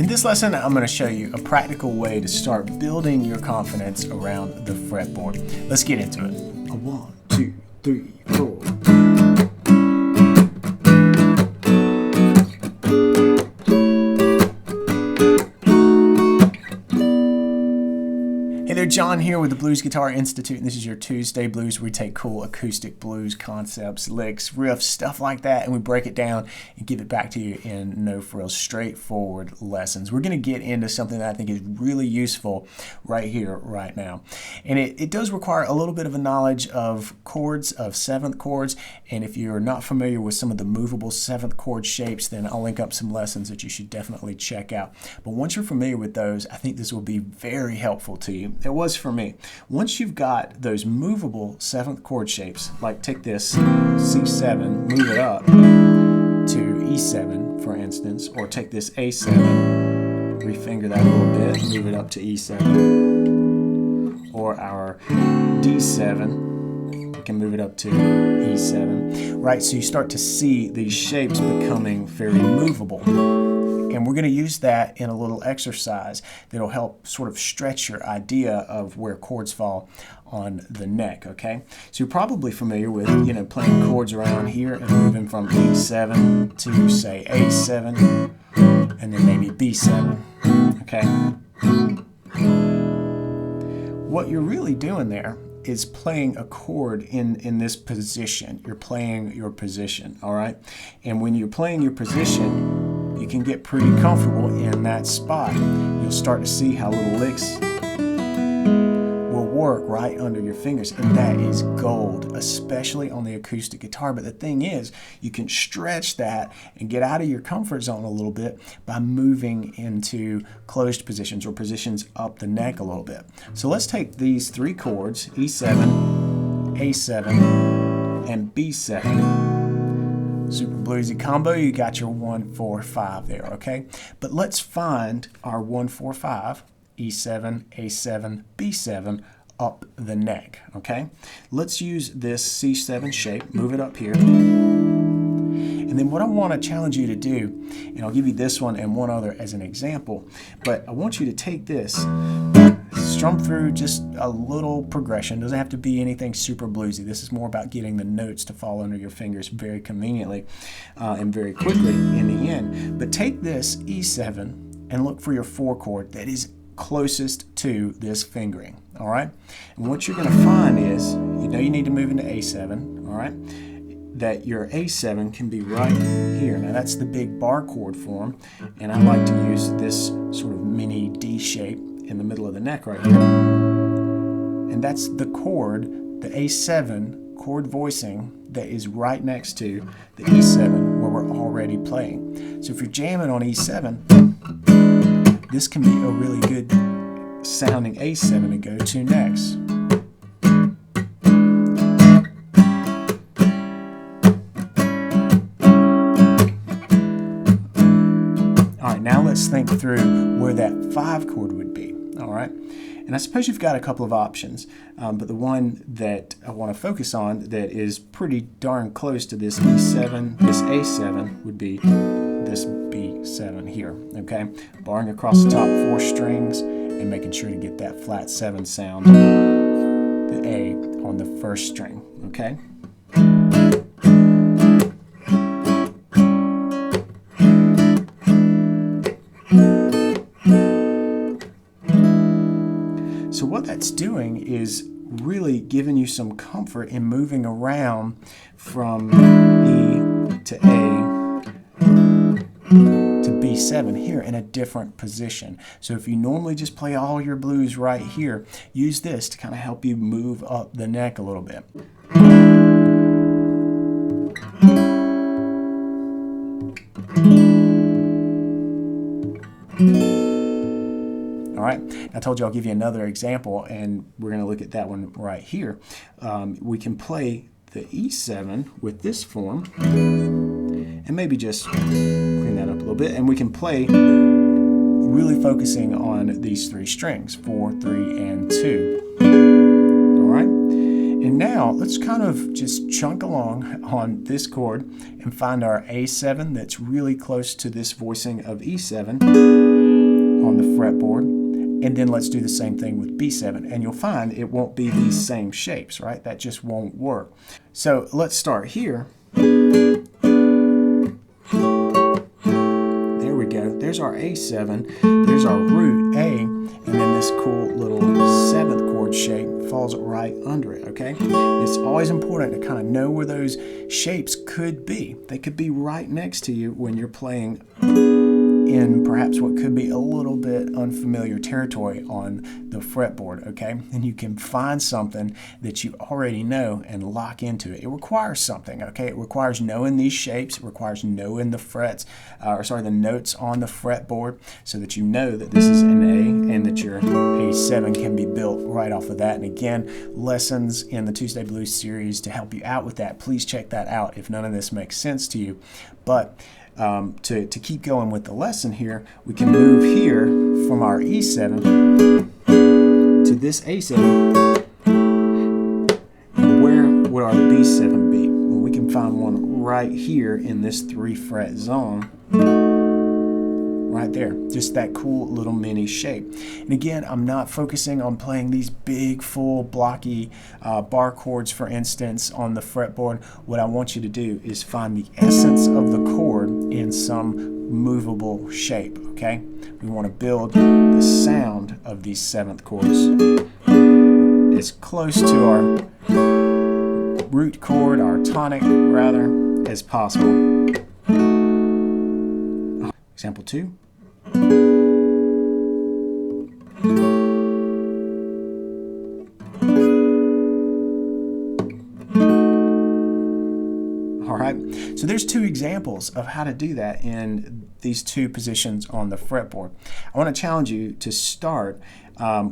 In this lesson, I'm going to show you a practical way to start building your confidence around the fretboard. Let's get into it. 1, 2, 3, 4. Hey there, John here with the Blues Guitar Institute, and this is your Tuesday Blues where we take cool acoustic blues concepts, licks, riffs, stuff like that, and we break it down and give it back to you in no-frills, straightforward lessons. We're going to get into something that I think is really useful right here, right now. And it does require a little bit of a knowledge of chords, of seventh chords, and if you're not familiar with some of the movable seventh chord shapes, then I'll link up some lessons that you should definitely check out. But once you're familiar with those, I think this will be very helpful to you. It was for me. Once you've got those movable seventh chord shapes, like take this C7, move it up to E7, for instance, or take this A7, refinger that a little bit, move it up to E7, or our D7, we can move it up to E7, right? So you start to see these shapes becoming very movable. And we're going to use that in a little exercise that'll help sort of stretch your idea of where chords fall on the neck, okay? So you're probably familiar with, playing chords around here and moving from E7 to, say, A7, and then maybe B7, okay? What you're really doing there is playing a chord in this position. You're playing your position, all right? And when you're playing your position, you can get pretty comfortable in that spot. You'll start to see how little licks will work right under your fingers, and that is gold, especially on the acoustic guitar. But the thing is, you can stretch that and get out of your comfort zone a little bit by moving into closed positions or positions up the neck a little bit. So let's take these three chords, E7, A7, and B7. Super bluesy combo. You got your 1, 4, 5 there, okay? But let's find our 1, 4, 5, E7, A7, B7 up the neck, okay? Let's use this C7 shape, move it up here. And then what I want to challenge you to do, and I'll give you this one and one other as an example, but I want you to take this, strum through just a little progression. Doesn't have to be anything super bluesy. This is more about getting the notes to fall under your fingers very conveniently and very quickly in the end. But take this E7 and look for your 4 chord that is closest to this fingering, all right? And what you're going to find is, you need to move into A7, all right? That your A7 can be right here. Now that's the big bar chord form, and I like to use this sort of mini D shape in the middle of the neck right here. And that's the chord, the A7 chord voicing that is right next to the E7 where we're already playing. So if you're jamming on E7, this can be a really good sounding A7 to go to next. Now let's think through where that 5 chord would be, all right? And I suppose you've got a couple of options, but the one that I want to focus on that is pretty darn close to this E7, this A7 would be this B7 here, okay? Barring across the top 4 strings and making sure to get that flat 7 sound, the A on the first string, okay? So what that's doing is really giving you some comfort in moving around from E to A to B7 here in a different position. So if you normally just play all your blues right here, use this to kind of help you move up the neck a little bit. All right, I told you I'll give you another example, and we're going to look at that one right here. We can play the E7 with this form, and maybe just clean that up a little bit, and we can play really focusing on these 3 strings, 4, 3, and 2. All right, and now let's kind of just chunk along on this chord and find our A7 that's really close to this voicing of E7. on the fretboard, and then let's do the same thing with B7, and you'll find it won't be these same shapes, right? That just won't work. So let's start here. There we go. There's our A7, there's our root A, and then this cool little 7th chord shape falls right under it, okay? It's always important to kind of know where those shapes could be. They could be right next to you when you're playing in perhaps what could be a little bit unfamiliar territory on the fretboard, okay? And you can find something that you already know and lock into it. It requires something, okay? It requires knowing these shapes. It requires knowing the frets, the notes on the fretboard, so that you know that this is an A and that your A7 can be built right off of that. And again, lessons in the Tuesday Blues series to help you out with that. Please check that out if none of this makes sense to you. But to keep going with the lesson here, we can move here from our E7 to this A7. Where would our B7 be? Well, we can find one right here in this 3-fret zone. Right there, just that cool little mini shape. And again, I'm not focusing on playing these big, full, blocky bar chords, for instance, on the fretboard. What I want you to do is find the essence of the chord in some movable shape, okay? We want to build the sound of these 7th chords as close to our root chord, our tonic, rather, as possible. Example 2. All right, so there's 2 examples of how to do that in these 2 positions on the fretboard. I want to challenge you to start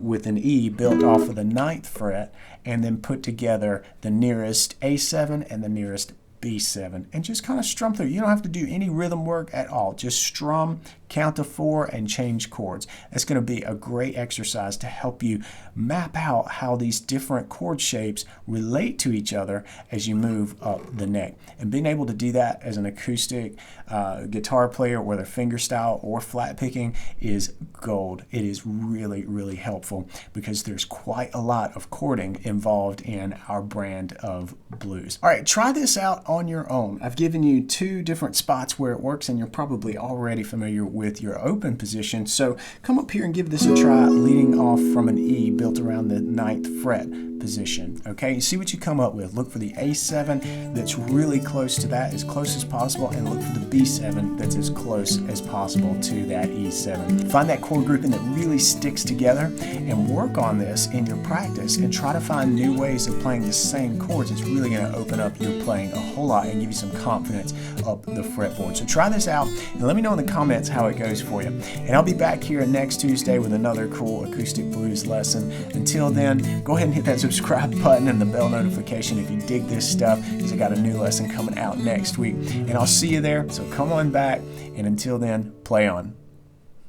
with an E built off of the 9th fret and then put together the nearest A7 and the nearest B7 and just kind of strum through. You don't have to do any rhythm work at all. Just strum, count to 4, and change chords. That's going to be a great exercise to help you map out how these different chord shapes relate to each other as you move up the neck. And being able to do that as an acoustic guitar player, whether fingerstyle or flat picking, is gold. It is really, really helpful because there's quite a lot of chording involved in our brand of blues. All right, try this out on your own. I've given you 2 different spots where it works, and you're probably already familiar with your open position. So come up here and give this a try, leading off from an E built around the 9th fret position. Okay, you see what you come up with. Look for the A7 that's really close to that, as close as possible, and look for the B7 that's as close as possible to that E7. Find that chord grouping that really sticks together and work on this in your practice and try to find new ways of playing the same chords. It's really going to open up your playing a whole lot and give you some confidence up the fretboard. So try this out and let me know in the comments how it goes for you. And I'll be back here next Tuesday with another cool acoustic blues lesson. Until then, go ahead and hit that subscribe button and the bell notification if you dig this stuff, because I got a new lesson coming out next week. And I'll see you there, so come on back. And until then, play on.